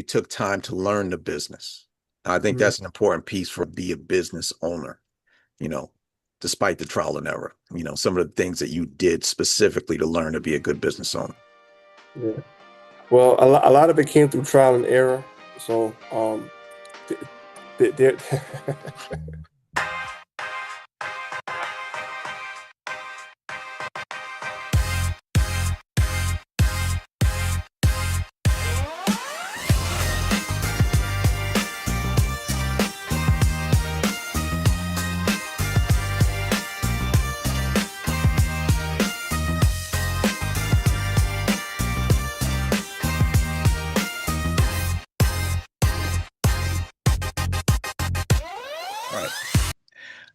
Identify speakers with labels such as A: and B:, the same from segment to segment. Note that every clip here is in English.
A: took time to learn the business. I think that's an important piece for be a business owner, you know, despite the trial and error, some of the things that you did specifically to learn to be a good business owner.
B: Yeah. Well, a lot of it came through trial and error. So, there.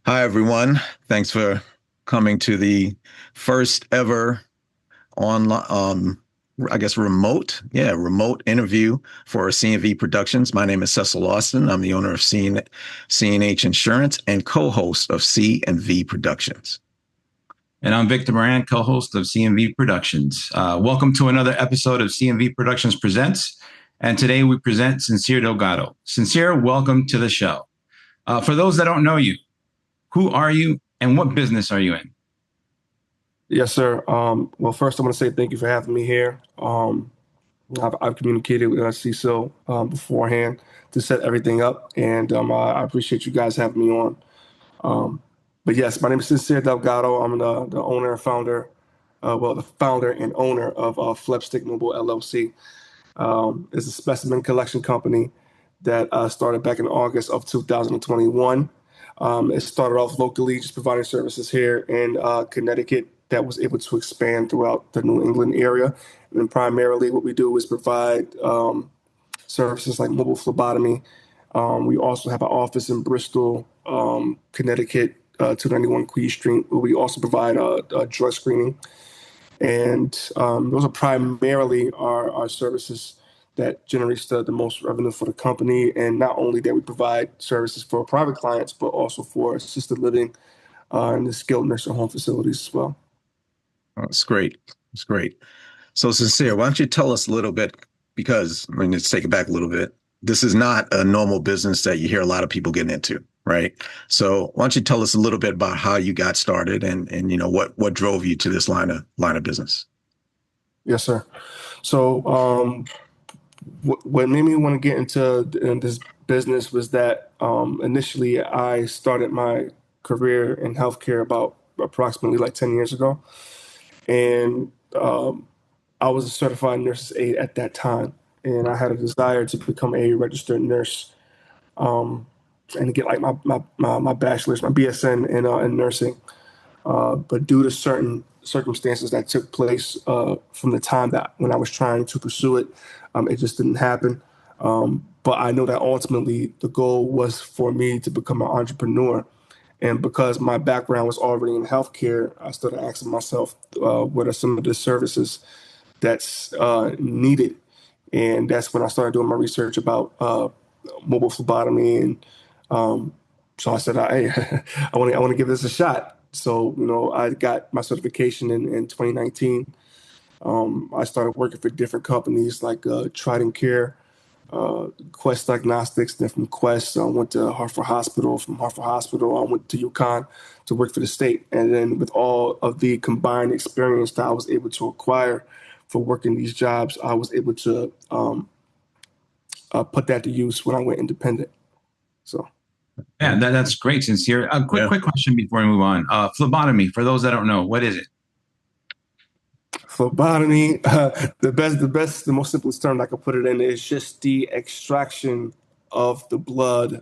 A: Hi, everyone. Thanks for coming to the first ever online, remote interview for C&V Productions. My name is Cecil. I'm the owner of C&H Insurance and co-host of C&V Productions.
C: And I'm Victor Moran, co-host of C&V Productions. Welcome to another episode of C&V Productions Presents. And today we present Sincere Delgado. Sincere, welcome to the show. For those that don't know you, who are you and what business are you in?
B: Yes, sir. Well, first I want to say thank you for having me here. I've communicated with Cecil beforehand to set everything up, and I appreciate you guys having me on. But yes, my name is Sincere Delgado. I'm the owner and founder, the founder and owner of PhlebStick Mobile LLC. It's a specimen collection company that started back in August of 2021. It started off locally, just providing services here in Connecticut that was able to expand throughout the New England area. And primarily what we do is provide services like mobile phlebotomy. We also have an office in Bristol, Connecticut, 291 Queen Street, where we also provide drug screening. And those are primarily our services that generates the most revenue for the company. And not only that, we provide services for private clients, but also for assisted living and the skilled nursing home facilities as well.
A: Oh, that's great. That's great. So Sincere, why don't you tell us a little bit, because let's take it back a little bit. This is not a normal business that you hear a lot of people getting into, right? So why don't you tell us a little bit about how you got started and what drove you to this line of business?
B: Yes, sir. So what made me want to get into this business was that initially I started my career in healthcare about approximately like 10 years ago. And I was a certified nurse's aide at that time. And I had a desire to become a registered nurse and get like my bachelor's, my BSN in nursing. But due to certain circumstances that took place from the time that when I was trying to pursue it, it just didn't happen. But I know that ultimately the goal was for me to become an entrepreneur. And because my background was already in healthcare, I started asking myself, what are some of the services that's needed? And that's when I started doing my research about mobile phlebotomy. And so I said, hey, I want to give this a shot. So, I got my certification in 2019. I started working for different companies like Trident Care, Quest Diagnostics. Then from Quest, I went to Hartford Hospital. From Hartford Hospital, I went to UConn to work for the state. And then with all of the combined experience that I was able to acquire for working these jobs, I was able to put that to use when I went independent. So.
C: Yeah, that's great, Sincere. Quick question before we move on. Phlebotomy, for those that don't know, what is it?
B: Phlebotomy, the most simplest term I could put it in is just the extraction of the blood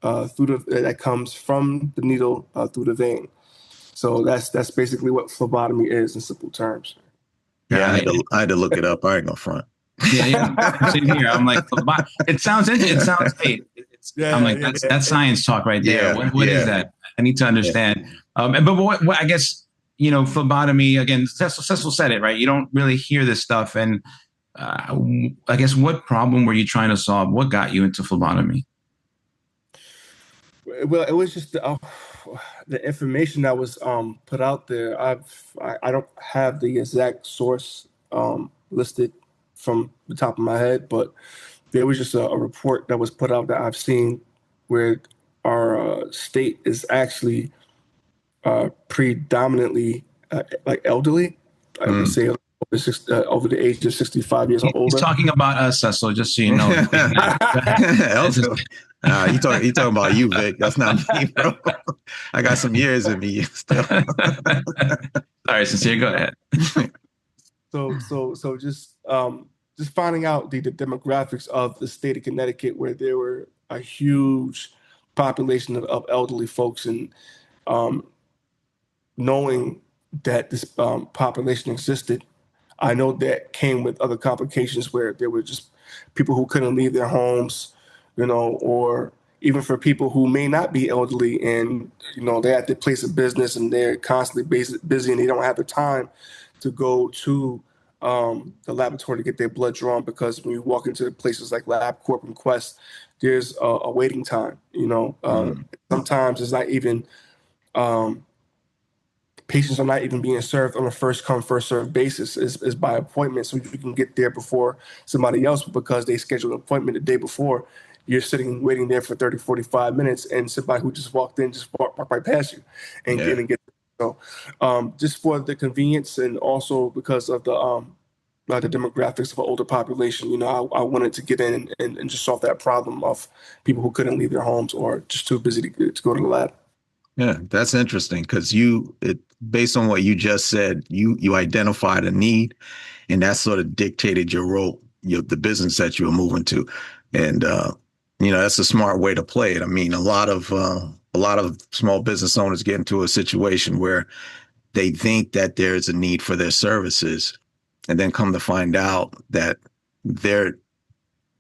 B: that comes from the needle through the vein. So that's basically what phlebotomy is in simple terms.
A: Yeah, I had to look it up. I ain't gonna front.
C: Yeah. Same here. I'm like, it sounds great. That's science talk right there.
A: Yeah,
C: what is that? I need to understand. But what I guess, phlebotomy, again, Cecil said it, right? You don't really hear this stuff. And I guess what problem were you trying to solve? What got you into phlebotomy?
B: Well, it was just the information that was put out there. I don't have the exact source listed from the top of my head, but there was just a report that was put out that I've seen where our state is actually predominantly like elderly. I would say over the age of 65 years or
C: He's
B: older.
C: talking about us, Cecil, just so you know.
A: You talking about you, Vic. That's not me, bro. I got some years in me still.
C: Sorry, Sincere, go ahead.
B: So just finding out the demographics of the state of Connecticut, where there were a huge population of elderly folks, and knowing that this population existed, I know that came with other complications where there were just people who couldn't leave their homes, or even for people who may not be elderly and, they're at their place of business and they're constantly busy and they don't have the time to go to the laboratory to get their blood drawn, because when you walk into places like LabCorp and Quest, there's a waiting time. Sometimes it's not even patients are not even being served on a first come, first served basis, is by appointment. So you can get there before somebody else, but because they scheduled an appointment the day before, you're sitting waiting there for 30, 45 minutes, and somebody who just walked in just walk right past you and get. So just for the convenience, and also because of the demographics of an older population, I wanted to get in and just solve that problem of people who couldn't leave their homes or just too busy to go to the lab.
A: Yeah, that's interesting because based on what you just said, you identified a need, and that sort of dictated your role, the business that you were moving to, and that's a smart way to play it. I mean, a lot of small business owners get into a situation where they think that there's a need for their services, and then come to find out that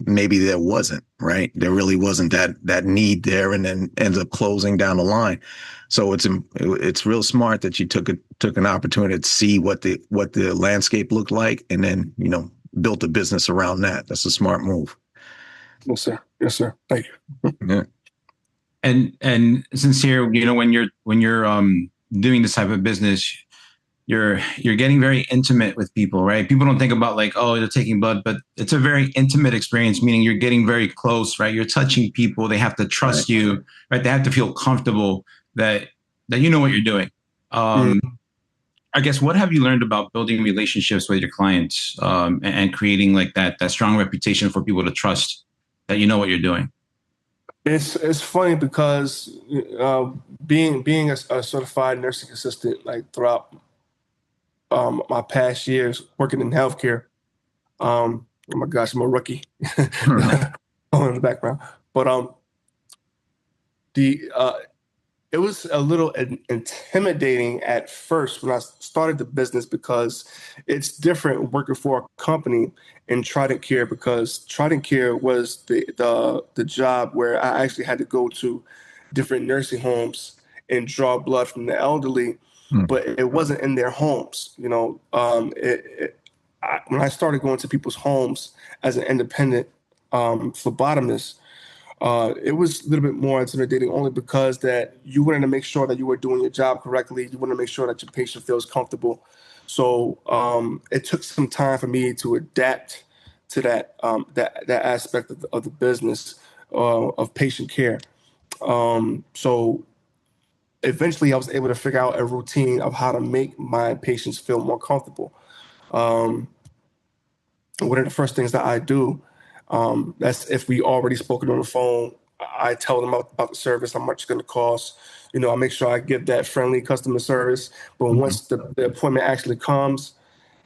A: maybe there wasn't, right? There really wasn't that need there, and then ends up closing down the line. So it's real smart that you took an opportunity to see what the landscape looked like, and then built a business around that. That's a smart move.
B: Yes, sir. Yes, sir. Thank you.
A: Yeah.
C: And Sincere, when you're doing this type of business, you're getting very intimate with people, right? People don't think about like, oh, you're taking blood, but it's a very intimate experience, meaning you're getting very close, right? You're touching people. They have to trust you, right? They have to feel comfortable that you know what you're doing. I guess, what have you learned about building relationships with your clients, and creating like that strong reputation for people to trust that you know what you're doing?
B: It's funny because being a certified nursing assistant, like throughout my past years working in healthcare. Oh my gosh, I'm a rookie. In the background, but it was a little intimidating at first when I started the business, because it's different working for a company in Trident Care, because Trident Care was the job where I actually had to go to different nursing homes and draw blood from the elderly, but it wasn't in their homes. When I started going to people's homes as an independent phlebotomist, it was a little bit more intimidating, only because that you wanted to make sure that you were doing your job correctly. You wanted to make sure that your patient feels comfortable. So it took some time for me to adapt to that aspect of the business of patient care. So eventually I was able to figure out a routine of how to make my patients feel more comfortable. One of the first things that I do, that's if we already spoken on the phone, I tell them about the service, how much it's going to cost. I make sure I give that friendly customer service. But once the appointment actually comes,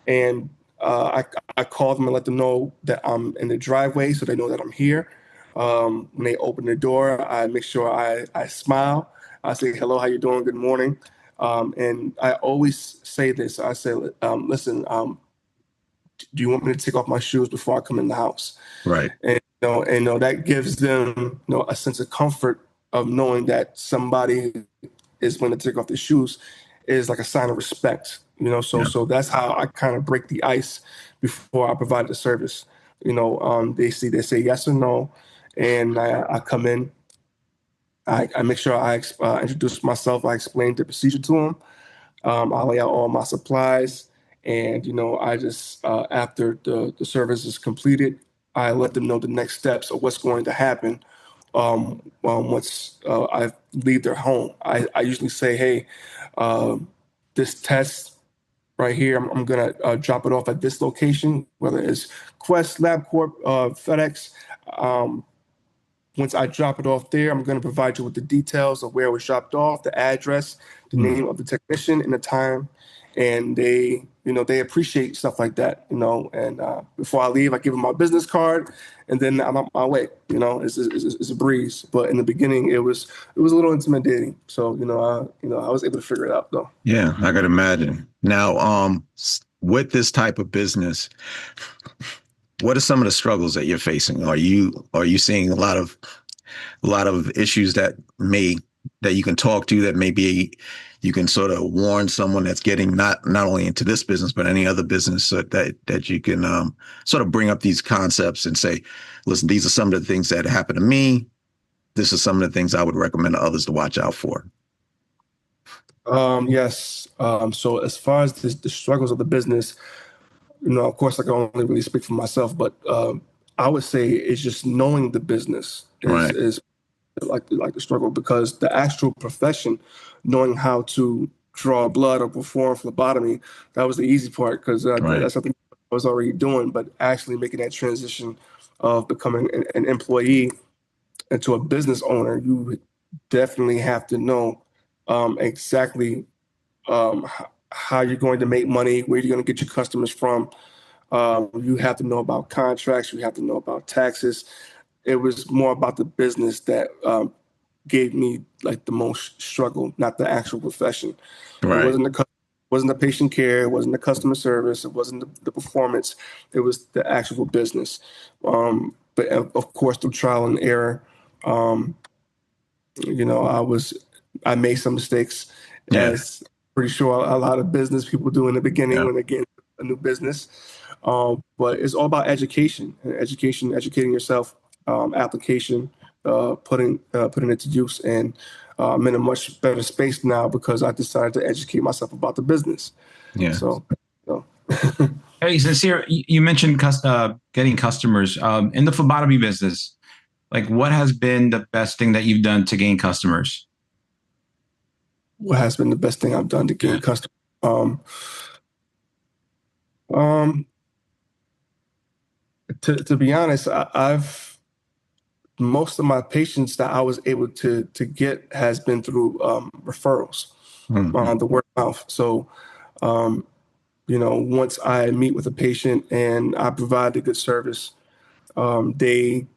B: and I call them and let them know that I'm in the driveway, so they know that I'm here. When they open the door, I make sure I smile. I say, hello, how you doing? Good morning. And I always say this. I say, listen, do you want me to take off my shoes before I come in the house?
A: Right.
B: And that gives them a sense of comfort of knowing that somebody is going to take off their shoes is like a sign of respect. So that's how I kind of break the ice before I provide the service. They say yes or no, and I come in. I make sure I introduce myself. I explain the procedure to them. I lay out all my supplies, and I just after the service is completed, I let them know the next steps of what's going to happen once I leave their home. I usually say, hey, this test right here, I'm going to drop it off at this location, whether it's Quest, LabCorp, FedEx. Once I drop it off there, I'm going to provide you with the details of where it was dropped off, the address, the name of the technician, and the time. And they appreciate stuff like that, And before I leave, I give them my business card, and then I'm on my way. It's a breeze. But in the beginning, it was a little intimidating. So I was able to figure it out though.
A: Yeah, I could imagine. Now, with this type of business, what are some of the struggles that you're facing? Are you seeing a lot of issues that you can talk to, that maybe you can sort of warn someone that's getting not only into this business but any other business, that you can sort of bring up these concepts and say, listen, these are some of the things that happen to me. This is some of the things I would recommend to others to watch out for.
B: Yes. So as far as the struggles of the business, of course, I can only really speak for myself, but I would say it's just knowing the business
A: Right.
B: is like the struggle, because the actual profession, knowing how to draw blood or perform phlebotomy, that was the easy part, because
A: Right.
B: that's something I was already doing. But actually making that transition of becoming an employee into a business owner, you definitely have to know exactly how you're going to make money, where you're going to get your customers from. You have to know about contracts. You have to know about taxes. It was more about the business that gave me like the most struggle, not the actual profession. It
A: Right.
B: wasn't the patient care. It wasn't the customer service. It wasn't the performance. It was the actual business. But of course, through trial and error, I made some mistakes,
A: Yeah.
B: as pretty sure a lot of business people do in the beginning
A: Yeah.
B: when they get into a new business. But it's all about educating yourself, application, putting it to use. And I'm in a much better space now because I decided to educate myself about the business.
A: Yeah.
B: So.
C: Hey, Sincere, you mentioned getting customers in the phlebotomy business. Like, what has been the best thing that you've done to gain customers?
B: What has been the best thing I've done to gain customers? To be honest, I've most of my patients that I was able to get has been through referrals,
A: Mm-hmm.
B: the word of mouth. So, once I meet with a patient and I provide a good service, they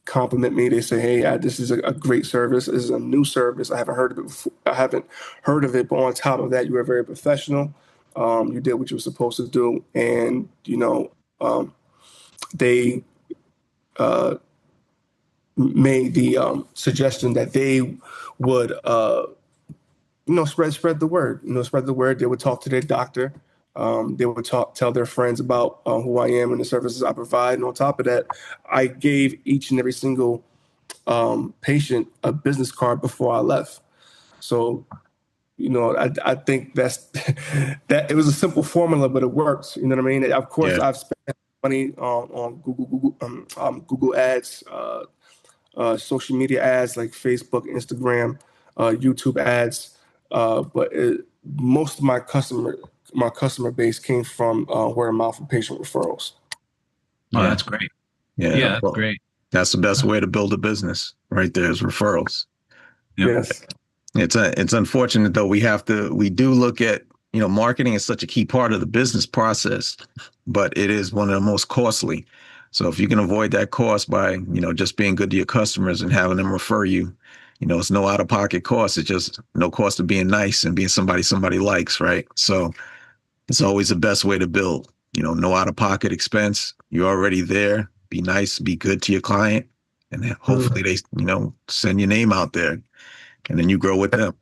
B: compliment me. They say, "Hey, this is a great service. This is a new service. I haven't heard of it before. I haven't heard of it, but on top of that, you were very professional. You did what you were supposed to do, and they made the suggestion that they would, spread the word. Spread the word. They would talk to their doctor. They would tell their friends about who I am and the services I provide. And on top of that, I gave each and every single patient a business card before I left. So, I think that's that. It was a simple formula, but it works. You know what I mean? Of course,
A: Yeah.
B: I've spent money on Google ads, social media ads like Facebook, Instagram, YouTube ads. But most of my customer base came from word of mouth and patient referrals.
C: Oh, that's great.
A: Yeah.
C: Yeah, that's
A: Well,
C: great.
A: that's the best way to build a business, right there, is referrals.
C: Yep.
B: Yes.
A: It's unfortunate though. We do look at, marketing is such a key part of the business process, but it is one of the most costly. So if you can avoid that cost by, just being good to your customers and having them refer you, it's no out of pocket cost. It's just no cost of being nice and being somebody likes, right? So it's always the best way to build, no out of pocket expense. You're already there. Be nice, be good to your client, and then hopefully they, send your name out there, and then you grow with them.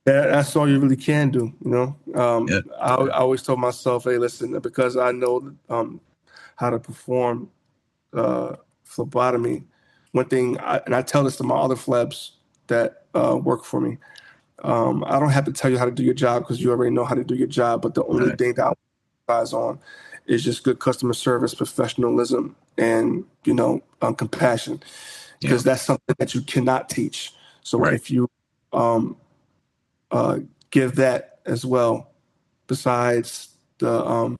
B: Yeah, that's all you really can do.
A: Yeah.
B: I always told myself, hey, listen, because I know how to perform phlebotomy. One thing, and I tell this to my other phlebs that work for me. I don't have to tell you how to do your job because you already know how to do your job. But the only
A: Right.
B: thing that I emphasize on is just good customer service, professionalism, and compassion, because that's something that you cannot teach. So if you give that as well, besides the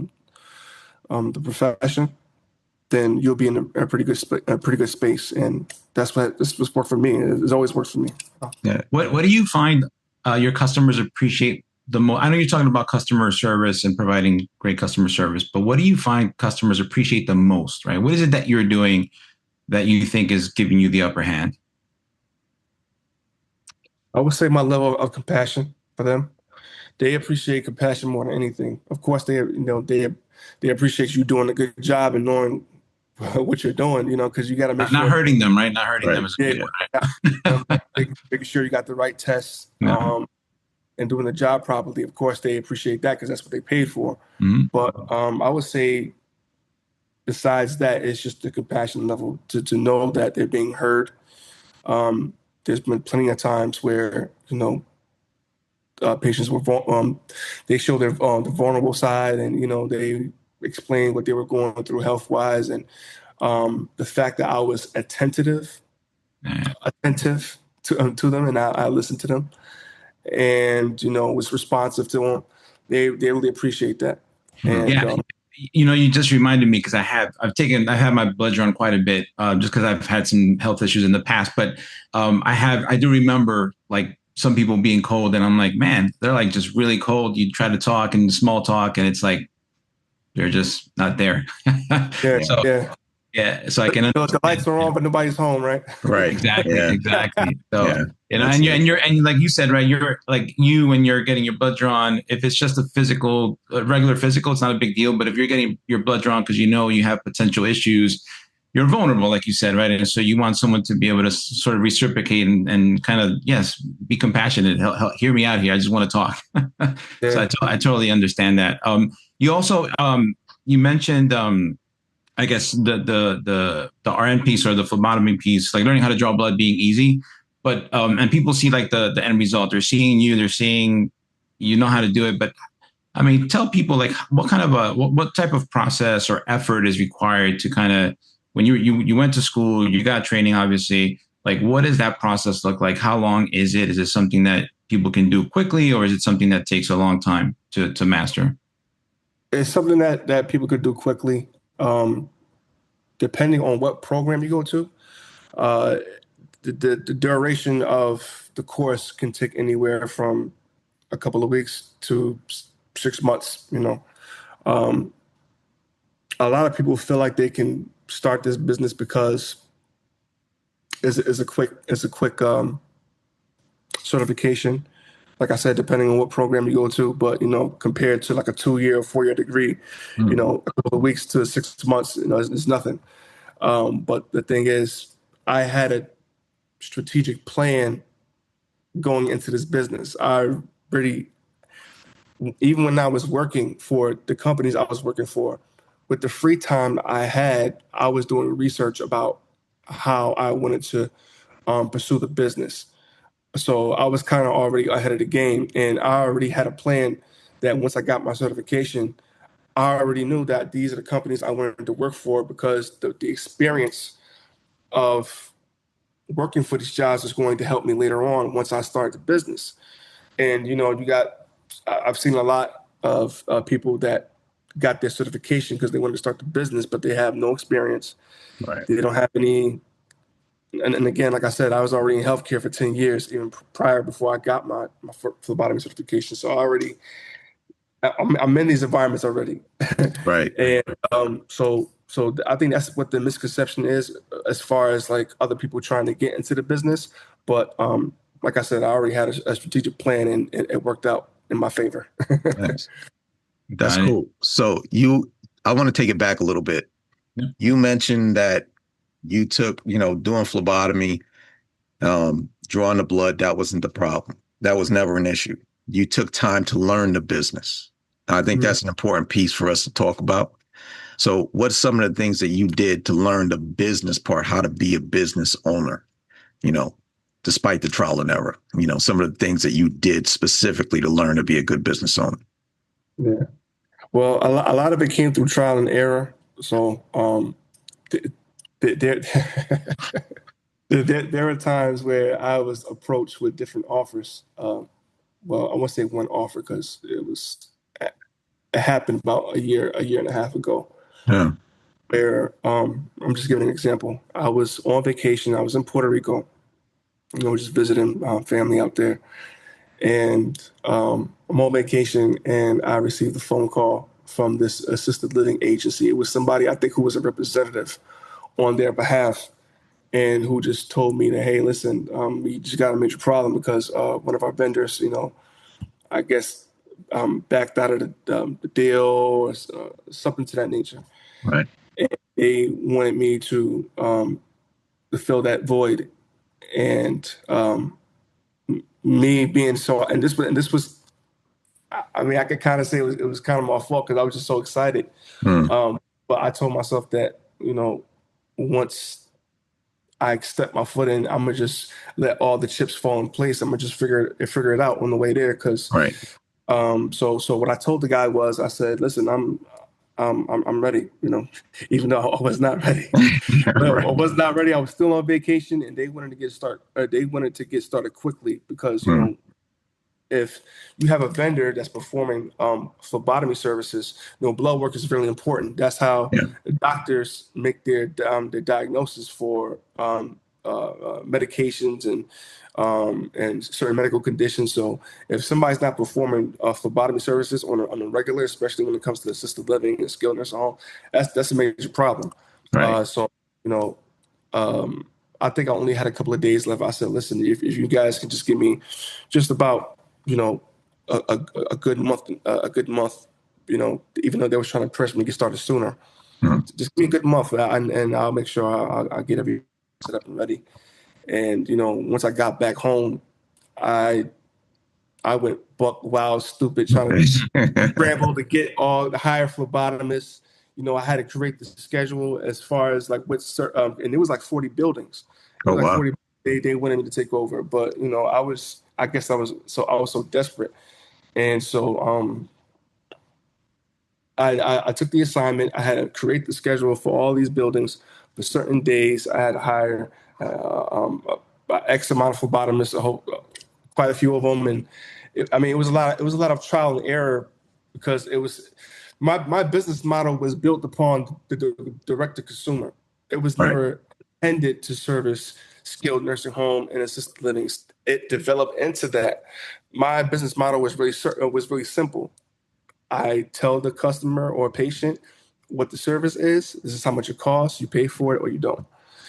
B: profession, then you'll be in a pretty good space, and that's what this was worked for me. It's always worked for me.
C: Yeah. What do you find your customers appreciate the most? I know you're talking about customer service and providing great customer service, but what do you find customers appreciate the most? Right? What is it that you're doing that you think is giving you the upper hand?
B: I would say my level of compassion for them. They appreciate compassion more than anything. Of course, they appreciate you doing a good job and knowing what you're doing, because you got to make sure
C: not hurting them, right? Not hurting them is a good
B: one, right? Making sure you got the right tests, and doing the job properly. Of course, they appreciate that because that's what they paid for.
C: Mm-hmm.
B: But I would say, besides that, it's just the compassion level to know that they're being heard. There's been plenty of times where patients were they show their the vulnerable side, and they explain what they were going through health wise, and the fact that I was attentive to them, and I listened to them, and was responsive to them. They really appreciate that. And
C: you just reminded me, because I've had my blood drawn quite a bit, just because I've had some health issues in the past. But I do remember like some people being cold, and I'm like, man, they're like just really cold. You try to talk and small talk, and it's like they're just not there. So I can.
B: The lights are on, but nobody's home, right?
A: Right.
C: Exactly. So and like you said, right, you're like when you're getting your blood drawn, if it's just a regular physical, it's not a big deal. But if you're getting your blood drawn because you have potential issues, you're vulnerable, like you said, right? And so you want someone to be able to sort of reciprocate and kind of, be compassionate. Hear me out here. I just want to talk. So I totally understand that. You also you mentioned. I guess the RN piece, or the phlebotomy piece, like learning how to draw blood being easy, but and people see like the end result. They're seeing you know how to do it. But I mean, tell people like what kind of what type of process or effort is required to kind of, when you went to school, you got training, obviously, like what does that process look like? How long is it? Is it something that people can do quickly, or is it something that takes a long time to master?
B: It's something that people could do quickly. Depending on what program you go to, the duration of the course can take anywhere from a couple of weeks to 6 months. A lot of people feel like they can start this business because it's a quick certification. Like I said, depending on what program you go to, but compared to like a 2-year or 4-year degree, a couple of weeks to 6 months, is nothing. But the thing is, I had a strategic plan going into this business. Even when I was working for the companies I was working for, with the free time I had, I was doing research about how I wanted to pursue the business. So I was kind of already ahead of the game, and I already had a plan that once I got my certification, I already knew that these are the companies I wanted to work for, because the experience of working for these jobs is going to help me later on once I start the business. And, I've seen a lot of people that got their certification because they wanted to start the business, but they have no experience.
A: Right.
B: They don't have any. And again, like I said, I was already in healthcare for 10 years, even before I got my phlebotomy certification. So I'm in these environments already.
A: Right.
B: And so I think that's what the misconception is, as far as like other people trying to get into the business. But like I said, I already had a strategic plan, and it worked out in my favor.
A: Nice. That's cool. So I want to take it back a little bit.
C: Yeah.
A: You mentioned that you took, doing phlebotomy, drawing the blood, that wasn't the problem. That was never an issue. You took time to learn the business. I think that's an important piece for us to talk about. So what's some of the things that you did to learn the business part, how to be a business owner, despite the trial and error, some of the things that you did specifically to learn to be a good business owner?
B: Yeah. Well, a lot of it came through trial and error. So th- there there are times where I was approached with different offers. Well, I won't say one offer because it happened about a year and a half ago.
A: Yeah.
B: Where I'm just giving an example. I was on vacation. I was in Puerto Rico, just visiting family out there. And I'm on vacation, and I received a phone call from this assisted living agency. It was somebody I think who was a representative on their behalf, and who just told me that, hey, listen, we just got a major problem because one of our vendors, I guess, backed out of the deal or something to that nature.
A: Right.
B: And they wanted me to fill that void, and me being so, and this was, I mean, I could kind of say it was kind of my fault because I was just so excited.
A: Hmm.
B: But I told myself that, once I step my foot in, I'm gonna just let all the chips fall in place. I'm gonna just figure it out on the way there. Because
A: Right.
B: so what I told the guy was, I said, listen, I'm ready. Even though I was not ready. But I
A: Right.
B: was not ready. I was still on vacation, and they wanted to They wanted to get started quickly because
A: Hmm.
B: if you have a vendor that's performing phlebotomy services, blood work is really important. That's how
A: Yeah.
B: doctors make their diagnosis for medications and certain medical conditions. So if somebody's not performing phlebotomy services on a regular, especially when it comes to assisted living and skilled nursing home, that's a major problem.
A: Right.
B: So you know, I think I only had a couple of days left. I said, listen, if you guys can just give me just about a good month, even though they was trying to press me to get started sooner.
A: Hmm.
B: Just give me a good month, and I'll make sure I'll get everything set up and ready. And once I got back home, I I went buck wild, stupid, trying to scramble to get all the hire phlebotomists. I had to create the schedule as far as like and it was like 40 buildings. It
A: Oh
B: was like
A: wow.
B: 40. They wanted me to take over, but I guess I was so desperate, and so I took the assignment. I had to create the schedule for all these buildings for certain days. I had to hire X amount of phlebotomists, quite a few of them, and I mean, it was a lot. It was a lot of trial and error because it was my business model was built upon the direct to consumer. It was
A: Right.
B: never intended to service skilled nursing home and assisted living. It developed into that. My business model was really simple. I tell the customer or patient what the service is. This is how much it costs. You pay for it or you don't.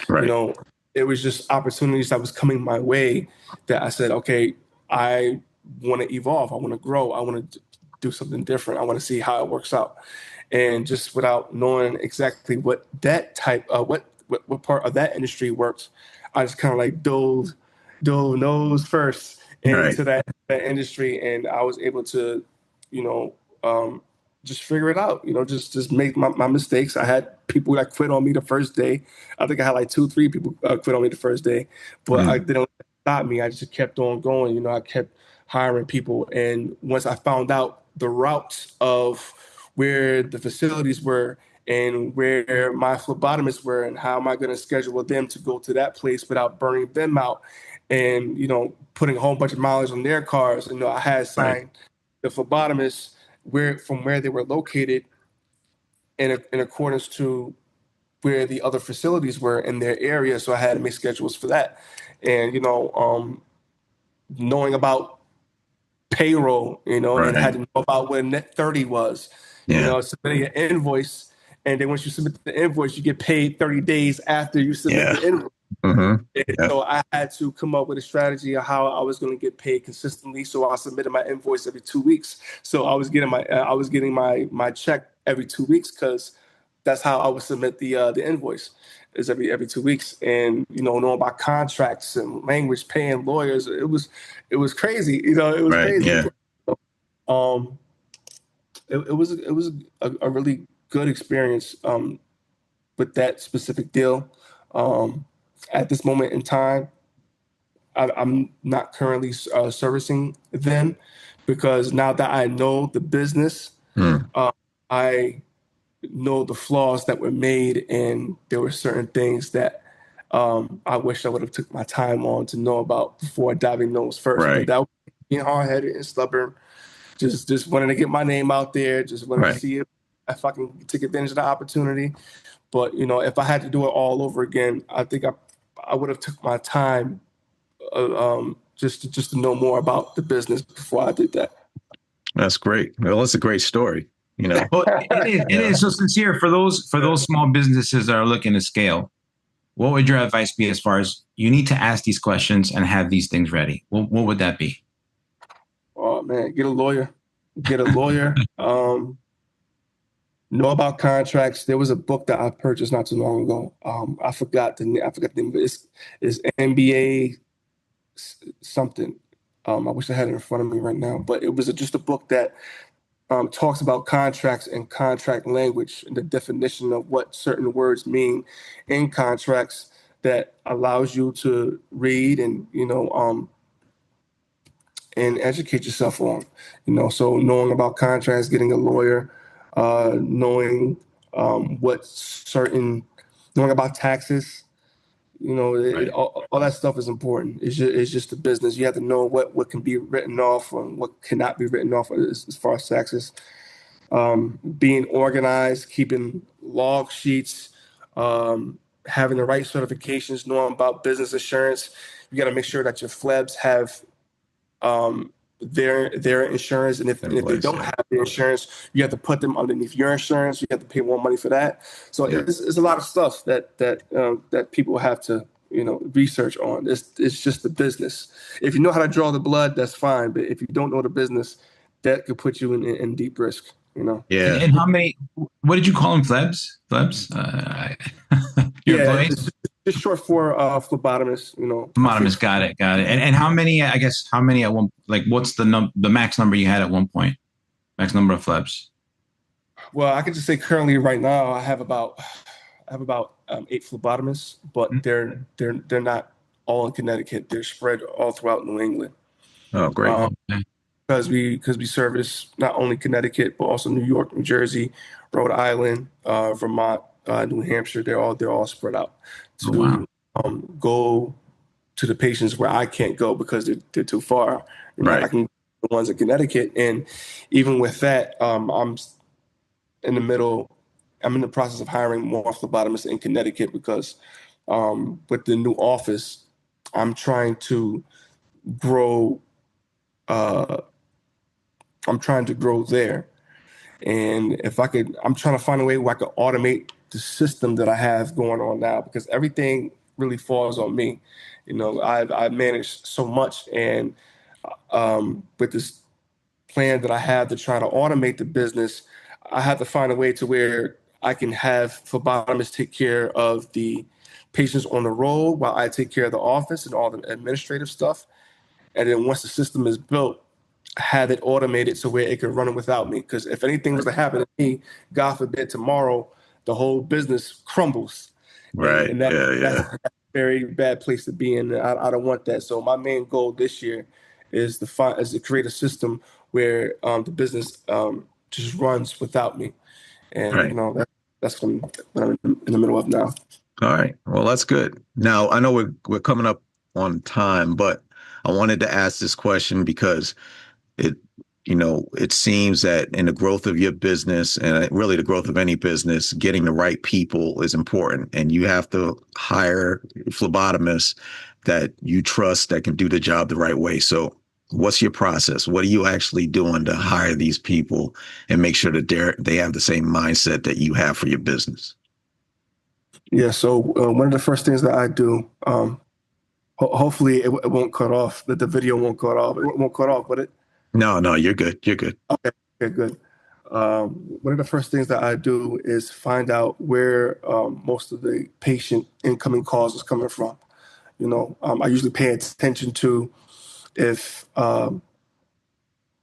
B: You
A: Right.
B: know, it was just opportunities that was coming my way that I said, okay, I want to evolve. I want to grow. I want to do something different. I want to see how it works out. And just without knowing exactly what that what part of that industry works, I just kind of like dove nose first
A: Right.
B: into that industry, and I was able to, you know, um, just figure it out. Just make my mistakes. I had people that quit on me the first day. I think I had like 2, 3 people quit on me the first day, but I
A: Hmm.
B: didn't stop me. I just kept on going. I kept hiring people, and once I found out the routes of where the facilities were and where my phlebotomists were and how am I going to schedule them to go to that place without burning them out and putting a whole bunch of mileage on their cars. I had
A: Right.
B: signed the phlebotomists where they were located in accordance to where the other facilities were in their area, so I had to make schedules for that. And knowing about payroll, and had
A: Right.
B: to know about what net 30 was,
A: Yeah.
B: submitting an invoice. And then once you submit the invoice, you get paid 30 days after you submit
A: Yeah.
B: the invoice.
A: Hmm.
B: And
A: Yeah.
B: so I had to come up with a strategy of how I was going to get paid consistently. So I submitted my invoice every 2 weeks. So I was getting my check every 2 weeks because that's how I would submit the invoice is every 2 weeks. And knowing about contracts and language, paying lawyers, it was crazy. It was
A: Right.
B: crazy.
A: Yeah.
B: Um, it was a really good experience with that specific deal. Um, at this moment in time, I'm not currently servicing them because now that I know the business,
A: Hmm.
B: I know the flaws that were made, and there were certain things that I wish I would have took my time on to know about before diving nose first. But
A: Right.
B: that was being hard-headed and stubborn, just wanted to get my name out there, just wanted to
A: Right.
B: see if I can take advantage of the opportunity. But if I had to do it all over again, I think I would have took my time just to know more about the business before I did that.
A: That's great. Well, it's a great story.
C: Well, it is. It
A: Yeah.
C: is. So Sincere, for those small businesses that are looking to scale, what would your advice be as far as you need to ask these questions and have these things ready? What would that be?
B: Oh man, get a lawyer. Get a lawyer. Know about contracts. There was a book that I purchased not too long ago. I forgot the name. But it's NBA something. I wish I had it in front of me right now. But it was just a book that talks about contracts and contract language and the definition of what certain words mean in contracts that allows you to read and educate yourself on. So knowing about contracts, getting a lawyer, knowing knowing about taxes.
C: Right.
B: All that stuff is important. It's just the business. You have to know what can be written off and what cannot be written off as far as taxes. Being organized, keeping log sheets, having the right certifications, knowing about business insurance. You got to make sure that your phlebs have their insurance, and if
A: In
B: they
A: place.
B: don't
A: Yeah.
B: have the insurance, you have to put them underneath your insurance. You have to pay more money for that. So
A: Yeah.
B: it's a lot of stuff that people have to research on. It's just the business. If you know how to draw the blood, that's fine. But if you don't know the business, that could put you in deep risk.
A: Yeah.
C: And how many? What did you call them? Phlebs? Your
B: Yeah,
C: employees?
B: it's just short for phlebotomist. I say
C: Monomus. Got it. Got it. And how many? I guess how many at one? Like, what's the max number you had at one point? Max number of Phlebs.
B: well, I could just say currently right now I have about 8 phlebotomists, but they're not all in Connecticut. They're spread all throughout New England.
A: Oh, great.
B: Um,
C: Okay.
B: because we service not only Connecticut but also New York, New Jersey, Rhode Island, Vermont, New Hampshire. They're all spread out
C: Oh, wow.
B: to go to the patients where I can't go because they're too far. I
A: Right.
B: can the ones in Connecticut, and even with that, in the middle. I'm in the process of hiring more phlebotomists in Connecticut because with the new office, I'm trying to grow. Uh, I'm trying to grow there, and if I could, I'm trying to find a way where I could automate the system that I have going on now because everything really falls on me. I've managed so much, and with this plan that I have to try to automate the business, I have to find a way to where I can have phlebotomists take care of the patients on the road while I take care of the office and all the administrative stuff. And then once the system is built, have it automated so where it can run it without me. Because if anything was to happen to me, God forbid, tomorrow, the whole business crumbles. And,
A: Right.
B: and that,
A: Yeah.
B: that's
A: Yeah.
B: a very bad place to be in. I don't want that. So my main goal this year is to create a system where the business just runs without me. And
A: Right.
B: that's what I'm in the middle of now.
A: All right. Well, that's good. Now, I know we're coming up on time, but I wanted to ask this question because it it seems that in the growth of your business and really the growth of any business, getting the right people is important, and you have to hire phlebotomists that you trust that can do the job the right way. So what's your process? What are you actually doing to hire these people and make sure that they have the same mindset that you have for your business?
B: Yeah. So one of the first things that I do, hopefully it won't cut off. That the video won't cut off. It won't cut off, but it.
A: No, you're good. You're good.
B: Okay. Okay. Good. One of the first things that I do is find out where most of the patient incoming calls is coming from. I usually pay attention to if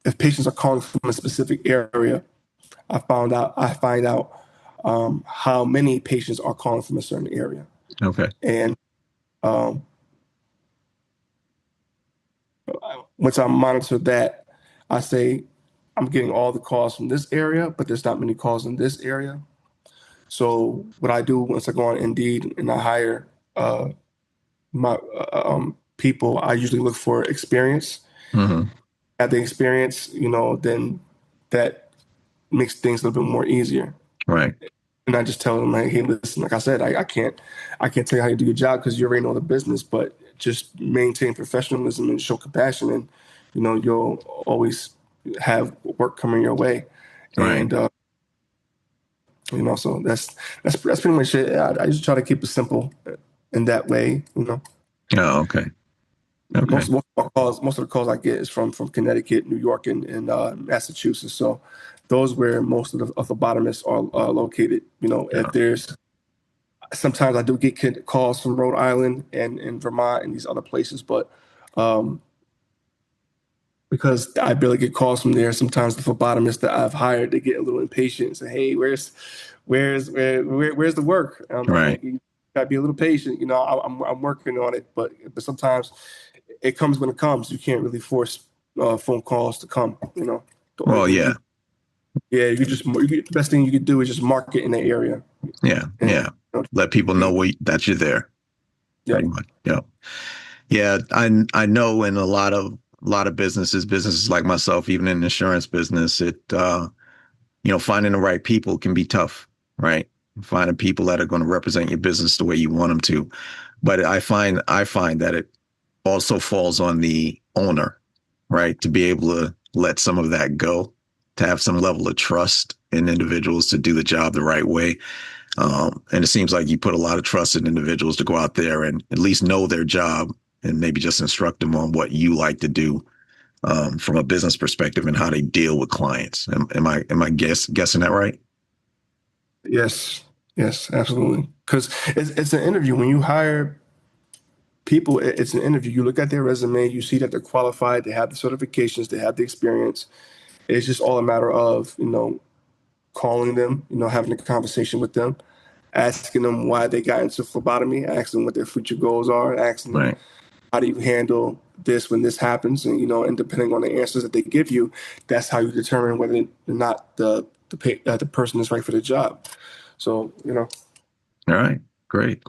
B: if patients are calling from a specific area. I find out how many patients are calling from a certain area,
A: Okay.
B: and um, once I monitor that, I say I'm getting all the calls from this area, but there's not many calls in this area. So what I do once I go on Indeed and I hire my people, I usually look for experience.
A: Hmm.
B: Have the experience, then that makes things a little bit more easier.
A: Right.
B: And I just tell them, like, hey, listen, like I said, I can't tell you how to do your job because you already know the business, but just maintain professionalism and show compassion, and you'll always have work coming your way.
A: Right.
B: And so that's pretty much it. I just try to keep it simple in that way.
A: Oh, okay. Okay.
B: Most of the calls I get is from Connecticut, New York, and Massachusetts. So those where most of the phlebotomists are located.
A: Yeah.
B: If there's sometimes I do get calls from Rhode Island and Vermont and these other places, but um, because I barely get calls from there, sometimes the phlebotomists that I've hired, they get a little impatient and say, "Hey, where's the work?" I'm
A: Right.
B: like, "You gotta be a little patient. I'm working on it, but sometimes it comes when it comes. You can't really force phone calls to come. The only
A: Well,
B: thing
A: yeah.
B: the best thing you could do is just market in the area,
A: Yeah.
B: and
A: Yeah. Let people know that you're there.
B: yeah,
A: Pretty much. Yeah. Yeah. I know in a lot of businesses like myself, even in the insurance business, finding the right people can be tough, right? Finding people that are going to represent your business the way you want them to. But I find that it also falls on the owner, right? To be able to let some of that go, to have some level of trust in individuals to do the job the right way. And it seems like you put a lot of trust in individuals to go out there and at least know their job and maybe just instruct them on what you like to do from a business perspective and how they deal with clients. Am I guessing that right?
B: yes, absolutely. Because it's an interview. When you hire people, it's an interview. You look at their resume, you see that they're qualified, they have the certifications, they have the experience. It's just all a matter of calling them, having a conversation with them, asking them why they got into phlebotomy, asking them what their future goals are, asking them
A: Right.
B: how do you handle this when this happens, and depending on the answers that they give you, that's how you determine whether or not the person is right for the job. So
A: All right. Great.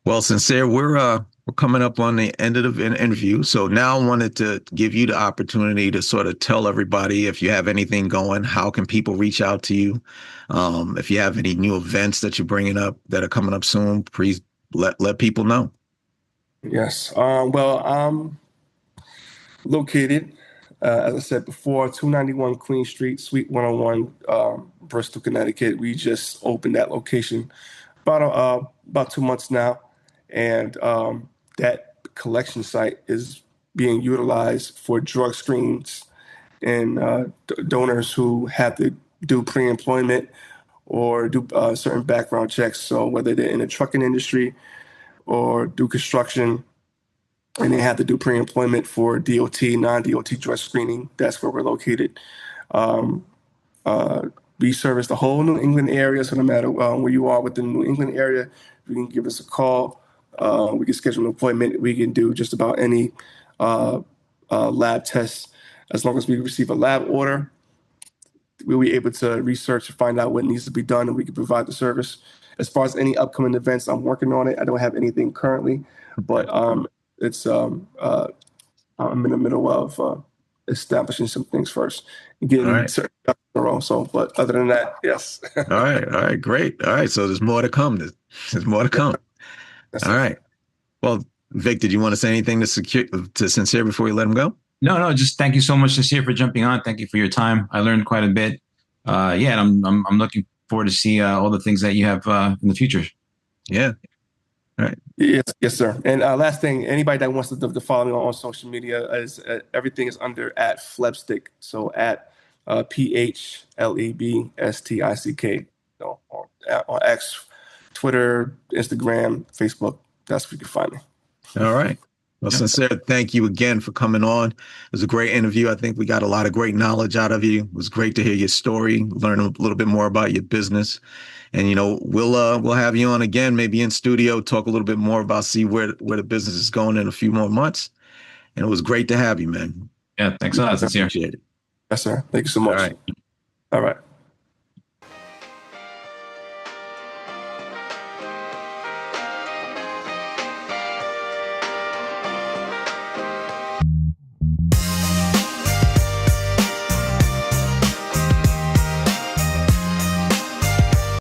A: Well, Sincere, we're coming up on the end of the interview. So now I wanted to give you the opportunity to sort of tell everybody if you have anything going, how can people reach out to you? If you have any new events that you're bringing up that are coming up soon, please let people know.
B: yes, well, I'm located, as I said before, 291 Queen Street, Suite 101, Bristol, Connecticut. We just opened that location about 2 months now, and that collection site is being utilized for drug screens and donors who have to do pre-employment or do certain background checks. So whether they're in the trucking industry or do construction, and they have to do pre-employment for DOT, non-DOT drug screening. That's where we're located. Um, we service the whole New England area, so no matter where you are within the New England area, you can give us a call. We can schedule an appointment. We can do just about any uh, lab tests. As long as we receive a lab order, we'll be able to research and find out what needs to be done, and we can provide the service. As far as any upcoming events, I'm working on it. I don't have anything currently, but it's I'm in the middle of establishing some things first and
A: All
B: getting
A: right.
B: certain stuff in a row. So, but other than that, yes.
A: All right. All right. Great. All right. So there's more to come. There's more to come.
B: That's
A: All
B: it.
A: right. Well, Vic, did you want to say anything to Sincere before you let him go?
C: No, just thank you so much, Cecil, for jumping on. Thank you for your time. I learned quite a bit. Yeah, and I'm looking forward to see all the things that you have in the future.
A: Yeah. All right.
B: Yes, sir. And last thing, anybody that wants to follow me on social media, is everything is under at PhlebStick. So at PhlebStick. On X, Twitter, Instagram, Facebook. That's where you can find me.
A: All right. Well,
C: Yeah.
A: Sincere, thank you again for coming on. It was a great interview. I think we got a lot of great knowledge out of you. It was great to hear your story, learn a little bit more about your business. And we'll have you on again, maybe in studio, talk a little bit more about see where the business is going in a few more months. And it was great to have you, man.
C: Yeah, thanks a lot, Cecil.
A: Appreciate it.
B: Yes, sir. Thank you so
A: All
B: much.
A: right.
B: All right.